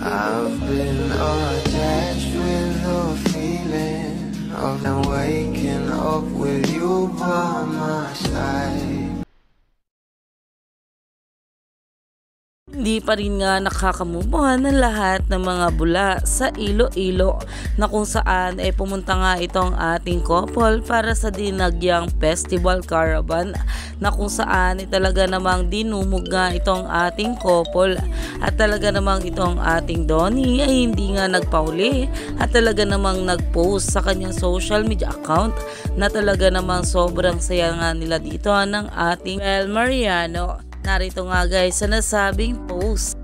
I've been attached with the feeling of them waking up with you by my side. Hindi pa rin nga nakakamubuhan ng lahat ng mga bula sa Iloilo na kung saan ay pumunta nga itong ating couple para sa Dinagyang Festival Caravan na kung saan ay talaga namang dinumog nga itong ating couple at talaga namang itong ating Donnie ay hindi nga nagpauli at talaga namang nagpost sa kanyang social media account na talaga namang sobrang saya nga nila dito ng ating Bel Mariano. Narito nga guys sa nasabing post.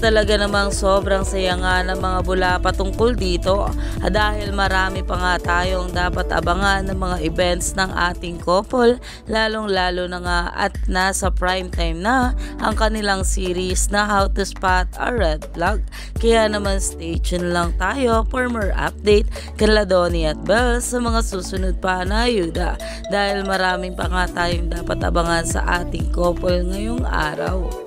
Talaga namang sobrang saya nga ng mga bula patungkol dito dahil marami pa nga tayong dapat abangan ng mga events ng ating couple, lalong lalo na nga at nasa prime time na ang kanilang series na How to Spot a Red Flag. Kaya naman stay tuned lang tayo for more update kala Donnie at Bel sa mga susunod pa na ayuda dahil maraming pa nga tayong dapat abangan sa ating couple ngayong araw.